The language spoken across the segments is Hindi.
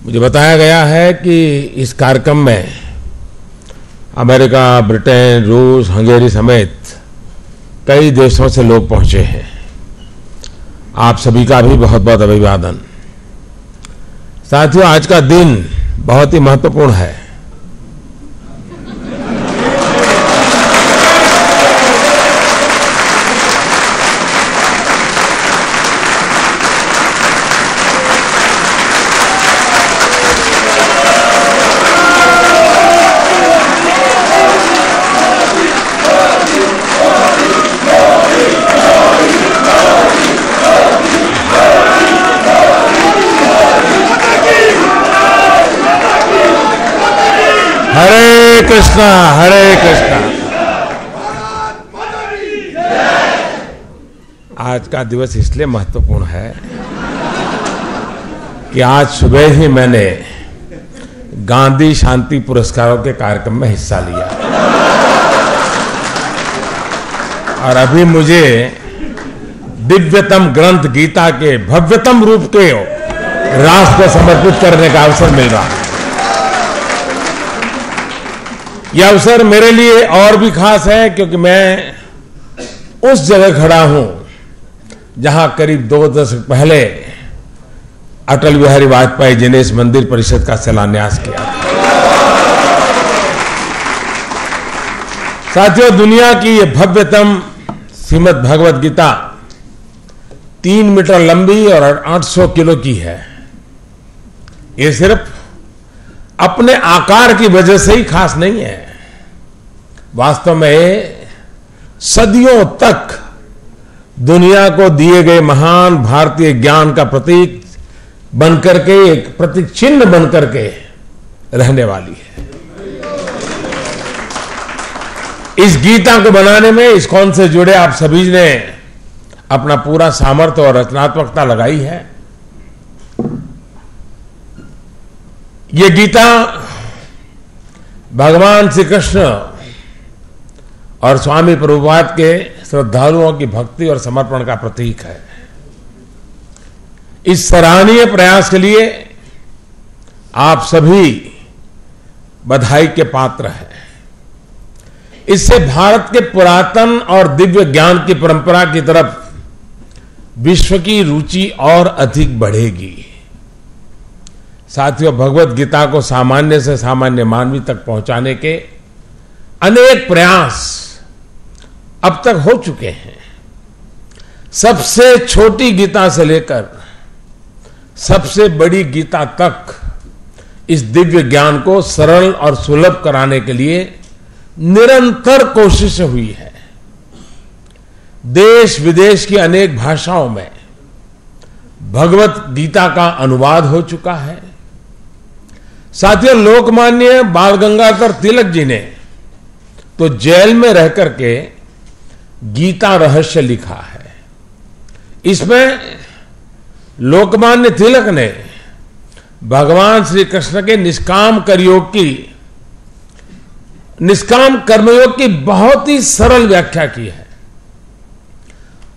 मुझे बताया गया है कि इस कार्यक्रम में अमेरिका, ब्रिटेन, रूस, हंगेरी समेत कई देशों से लोग पहुंचे हैं। आप सभी का भी बहुत बहुत अभिवादन। साथियों, आज का दिन बहुत ही महत्वपूर्ण है। हरे कृष्णा, हरे कृष्णा। आज का दिवस इसलिए महत्वपूर्ण है कि आज सुबह ही मैंने गांधी शांति पुरस्कारों के कार्यक्रम में हिस्सा लिया और अभी मुझे दिव्यतम ग्रंथ गीता के भव्यतम रूप के राष्ट्र को समर्पित करने का अवसर मिल रहा है। यह अवसर मेरे लिए और भी खास है क्योंकि मैं उस जगह खड़ा हूं जहां करीब 2 दशक पहले अटल बिहारी वाजपेयी जी ने इस मंदिर परिषद का शिलान्यास किया। साथियों, दुनिया की यह भव्यतम श्रीमद् भगवद गीता 3 मीटर लंबी और 800 किलो की है। ये सिर्फ अपने आकार की वजह से ही खास नहीं है, वास्तव में सदियों तक दुनिया को दिए गए महान भारतीय ज्ञान का प्रतीक बनकर के, एक प्रतीक चिन्ह बनकर के रहने वाली है। इस गीता को बनाने में इस्कॉन से जुड़े आप सभी ने अपना पूरा सामर्थ्य और रचनात्मकता लगाई है। ये गीता भगवान श्री कृष्ण और स्वामी प्रभुपाद के श्रद्धालुओं की भक्ति और समर्पण का प्रतीक है। इस सराहनीय प्रयास के लिए आप सभी बधाई के पात्र हैं। इससे भारत के पुरातन और दिव्य ज्ञान की परंपरा की तरफ विश्व की रुचि और अधिक बढ़ेगी। साथियों, भगवत गीता को सामान्य से सामान्य मानवी तक पहुंचाने के अनेक प्रयास अब तक हो चुके हैं। सबसे छोटी गीता से लेकर सबसे बड़ी गीता तक इस दिव्य ज्ञान को सरल और सुलभ कराने के लिए निरंतर कोशिश हुई है। देश विदेश की अनेक भाषाओं में भगवत गीता का अनुवाद हो चुका है। साथियों, लोकमान्य बाल गंगाधर तिलक जी ने तो जेल में रह करके गीता रहस्य लिखा है। इसमें लोकमान्य तिलक ने भगवान श्री कृष्ण के निष्काम कर्मयोग की बहुत ही सरल व्याख्या की है।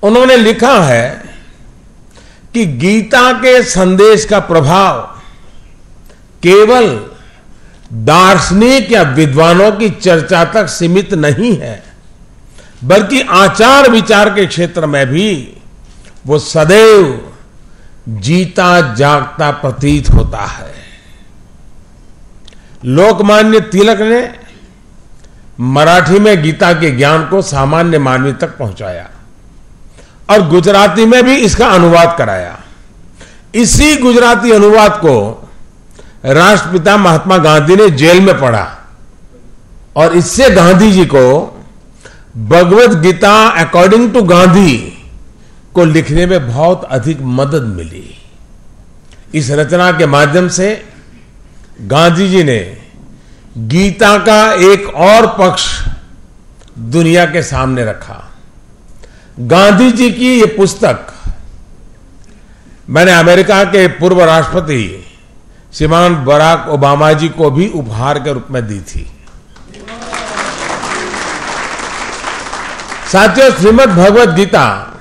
उन्होंने लिखा है कि गीता के संदेश का प्रभाव केवल दार्शनिक या विद्वानों की चर्चा तक सीमित नहीं है, बल्कि आचार विचार के क्षेत्र में भी वो सदैव जीता जागता प्रतीत होता है। लोकमान्य तिलक ने मराठी में गीता के ज्ञान को सामान्य मानवी तक पहुंचाया और गुजराती में भी इसका अनुवाद कराया। इसी गुजराती अनुवाद को राष्ट्रपिता महात्मा गांधी ने जेल में पढ़ा और इससे गांधी जी को भगवद गीता अकॉर्डिंग टू गांधी को लिखने में बहुत अधिक मदद मिली। इस रचना के माध्यम से गांधी जी ने गीता का एक और पक्ष दुनिया के सामने रखा। गांधी जी की ये पुस्तक मैंने अमेरिका के पूर्व राष्ट्रपति श्रीमान बराक ओबामा जी को भी उपहार के रूप में दी थी। साथियों, श्रीमद् भगवद गीता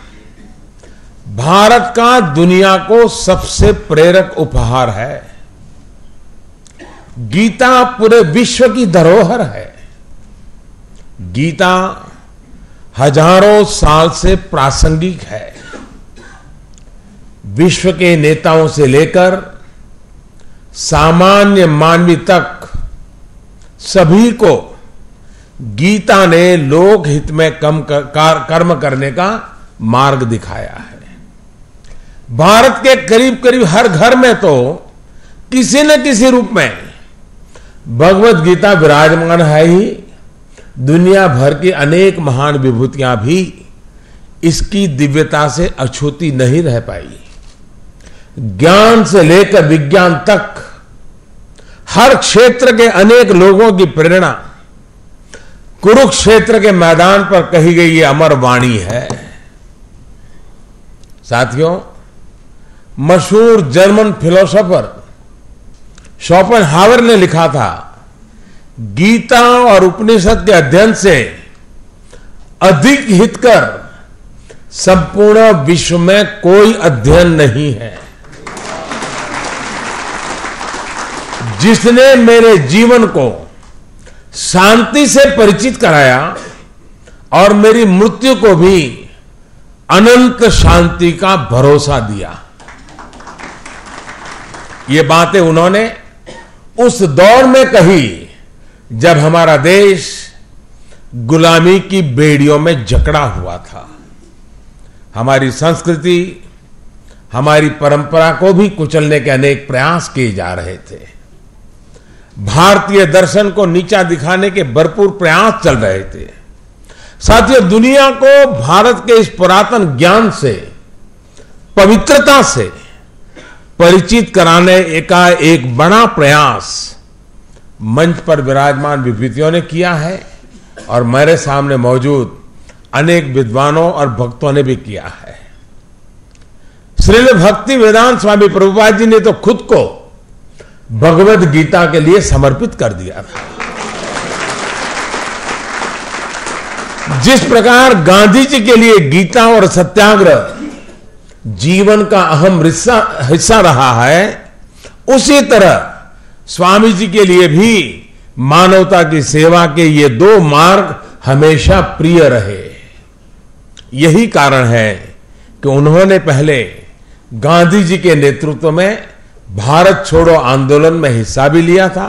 भारत का दुनिया को सबसे प्रेरक उपहार है। गीता पूरे विश्व की धरोहर है। गीता हजारों साल से प्रासंगिक है। विश्व के नेताओं से लेकर सामान्य मानवी तक सभी को गीता ने लोक हित में कर्म करने का मार्ग दिखाया है। भारत के करीब करीब हर घर में तो किसी न किसी रूप में भगवत गीता विराजमान है ही। दुनिया भर की अनेक महान विभूतियां भी इसकी दिव्यता से अछूती नहीं रह पाई। ज्ञान से लेकर विज्ञान तक हर क्षेत्र के अनेक लोगों की प्रेरणा कुरुक्षेत्र के मैदान पर कही गई ये अमर वाणी है। साथियों, मशहूर जर्मन फिलोसोफर शोपेनहावर ने लिखा था, गीता और उपनिषद के अध्ययन से अधिक हितकर संपूर्ण विश्व में कोई अध्ययन नहीं है। जिसने मेरे जीवन को शांति से परिचित कराया और मेरी मृत्यु को भी अनंत शांति का भरोसा दिया। ये बातें उन्होंने उस दौर में कही जब हमारा देश गुलामी की बेड़ियों में जकड़ा हुआ था। हमारी संस्कृति, हमारी परंपरा को भी कुचलने के अनेक प्रयास किए जा रहे थे। भारतीय दर्शन को नीचा दिखाने के भरपूर प्रयास चल रहे थे। साथियों, दुनिया को भारत के इस पुरातन ज्ञान से, पवित्रता से परिचित कराने का एक बड़ा प्रयास मंच पर विराजमान विभूतियों ने किया है और मेरे सामने मौजूद अनेक विद्वानों और भक्तों ने भी किया है। श्रील भक्ति वेदांत स्वामी प्रभुपाद जी ने तो खुद को भगवत गीता के लिए समर्पित कर दिया था। जिस प्रकार गांधी जी के लिए गीता और सत्याग्रह जीवन का अहम हिस्सा रहा है, उसी तरह स्वामी जी के लिए भी मानवता की सेवा के ये दो मार्ग हमेशा प्रिय रहे। यही कारण है कि उन्होंने पहले गांधी जी के नेतृत्व में भारत छोड़ो आंदोलन में हिस्सा भी लिया था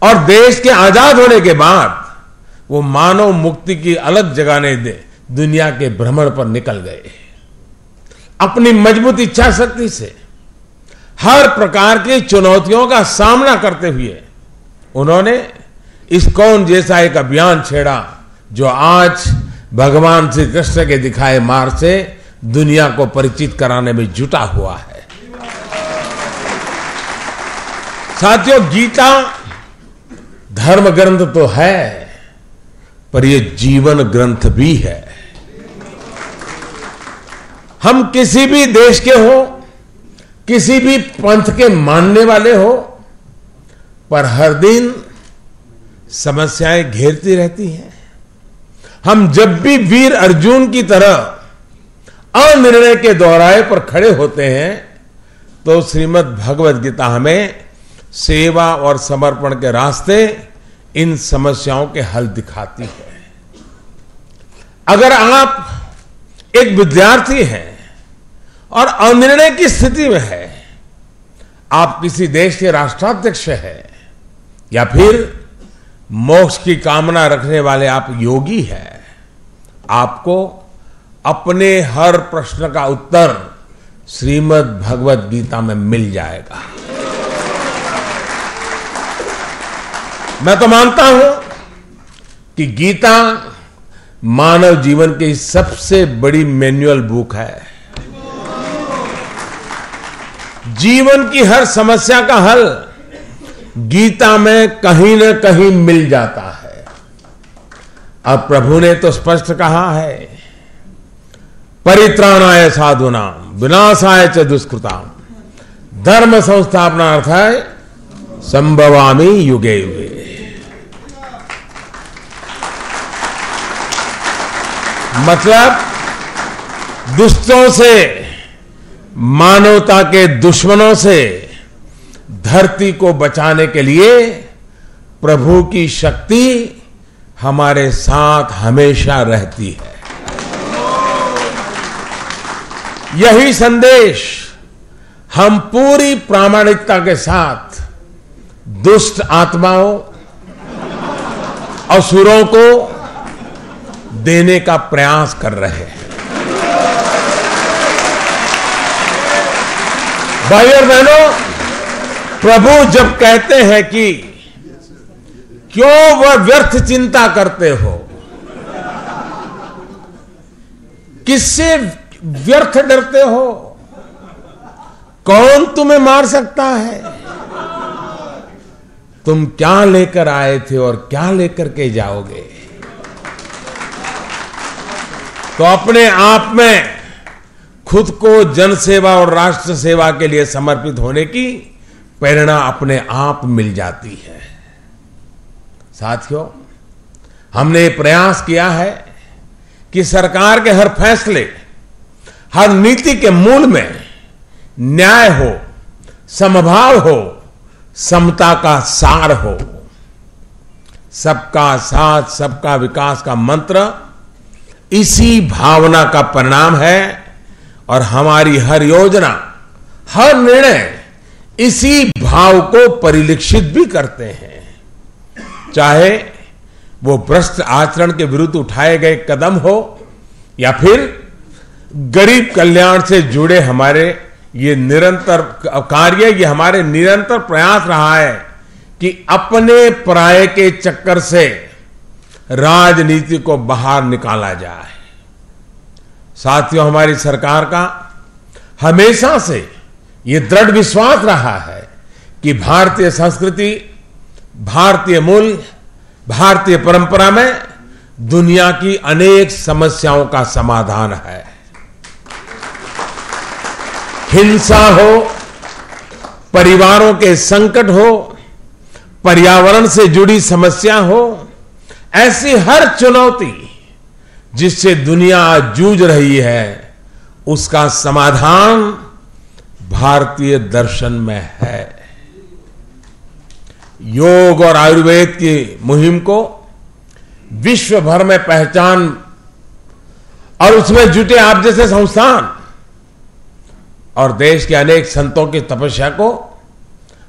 और देश के आजाद होने के बाद वो मानव मुक्ति की अलग जगाने दुनिया के भ्रमण पर निकल गए। अपनी मजबूत इच्छा शक्ति से हर प्रकार की चुनौतियों का सामना करते हुए उन्होंने इस्कॉन जैसा एक अभियान छेड़ा जो आज भगवान श्री कृष्ण के दिखाए मार्ग से दुनिया को परिचित कराने में जुटा हुआ है। साथियों, गीता धर्म ग्रंथ तो है, पर यह जीवन ग्रंथ भी है। हम किसी भी देश के हो, किसी भी पंथ के मानने वाले हो, पर हर दिन समस्याएं घेरती रहती हैं। हम जब भी वीर अर्जुन की तरह अनिर्णय के दोहराए पर खड़े होते हैं, तो श्रीमद् भगवद गीता हमें सेवा और समर्पण के रास्ते इन समस्याओं के हल दिखाती है। अगर आप एक विद्यार्थी हैं और अनिर्णय की स्थिति में है, आप किसी देश के राष्ट्राध्यक्ष हैं या फिर मोक्ष की कामना रखने वाले आप योगी हैं, आपको अपने हर प्रश्न का उत्तर श्रीमद् भगवद गीता में मिल जाएगा। मैं तो मानता हूं कि गीता मानव जीवन की सबसे बड़ी मैनुअल बुक है। जीवन की हर समस्या का हल गीता में कहीं न कहीं मिल जाता है। अब प्रभु ने तो स्पष्ट कहा है, परित्राणाय साधूनाम विनाशाय च दुष्कृताम धर्म संस्थापनार्थाय संभवामि युगे युगे। मतलब दुष्टों से, मानवता के दुश्मनों से, धरती को बचाने के लिए प्रभु की शक्ति हमारे साथ हमेशा रहती है। यही संदेश हम पूरी प्रामाणिकता के साथ दुष्ट आत्माओं, असुरों को देने का प्रयास कर रहे हैं। भाइयों और बहनों, प्रभु जब कहते हैं कि क्यों वह व्यर्थ चिंता करते हो, किससे व्यर्थ डरते हो, कौन तुम्हें मार सकता है, तुम क्या लेकर आए थे और क्या लेकर के जाओगे। तो अपने आप में खुद को जनसेवा और राष्ट्र सेवा के लिए समर्पित होने की प्रेरणा अपने आप मिल जाती है। साथियों, हमने प्रयास किया है कि सरकार के हर फैसले, हर नीति के मूल में न्याय हो, समभाव हो, समता का सार हो। सबका साथ सबका विकास का मंत्र इसी भावना का परिणाम है और हमारी हर योजना, हर निर्णय इसी भाव को परिलक्षित भी करते हैं। चाहे वो भ्रष्ट आचरण के विरुद्ध उठाए गए कदम हो या फिर गरीब कल्याण से जुड़े हमारे ये निरंतर कार्य, ये हमारे निरंतर प्रयास रहा है कि अपने पराये के चक्कर से राजनीति को बाहर निकाला जाए। साथियों, हमारी सरकार का हमेशा से ये दृढ़ विश्वास रहा है कि भारतीय संस्कृति, भारतीय मूल्य, भारतीय परंपरा में दुनिया की अनेक समस्याओं का समाधान है। हिंसा हो, परिवारों के संकट हो, पर्यावरण से जुड़ी समस्या हो, ऐसी हर चुनौती जिससे दुनिया आज जूझ रही है, उसका समाधान भारतीय दर्शन में है। योग और आयुर्वेद की मुहिम को विश्व भर में पहचान और उसमें जुटे आप जैसे संस्थान और देश के अनेक संतों की तपस्या को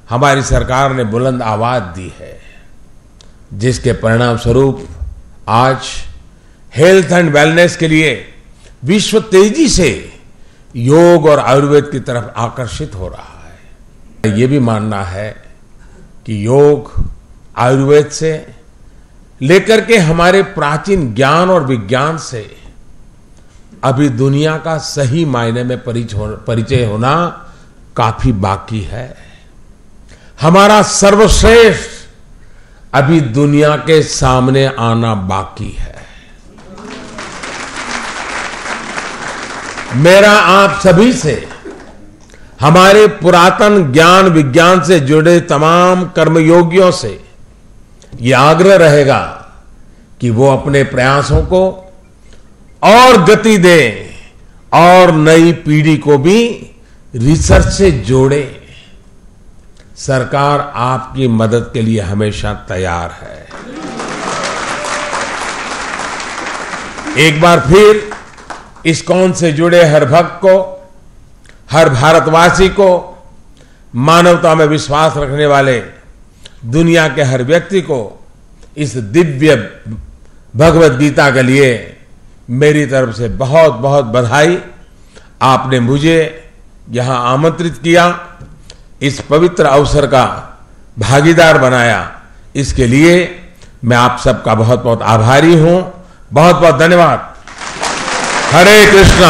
हमारी सरकार ने बुलंद आवाज दी है, जिसके परिणाम स्वरूप आज हेल्थ एंड वेलनेस के लिए विश्व तेजी से योग और आयुर्वेद की तरफ आकर्षित हो रहा है। ये भी मानना है कि योग आयुर्वेद से लेकर के हमारे प्राचीन ज्ञान और विज्ञान से अभी दुनिया का सही मायने में परिचय होना काफी बाकी है। हमारा सर्वश्रेष्ठ अभी दुनिया के सामने आना बाकी है। मेरा आप सभी से, हमारे पुरातन ज्ञान विज्ञान से जुड़े तमाम कर्मयोगियों से यह आग्रह रहेगा कि वो अपने प्रयासों को और गति दें और नई पीढ़ी को भी रिसर्च से जोड़े। सरकार आपकी मदद के लिए हमेशा तैयार है। एक बार फिर इस्कॉन से जुड़े हर भक्त को, हर भारतवासी को, मानवता में विश्वास रखने वाले दुनिया के हर व्यक्ति को इस दिव्य भगवत गीता के लिए मेरी तरफ से बहुत बहुत बधाई। आपने मुझे यहां आमंत्रित किया, इस पवित्र अवसर का भागीदार बनाया, इसके लिए मैं आप सबका बहुत बहुत आभारी हूं। बहुत बहुत धन्यवाद। हरे कृष्णा।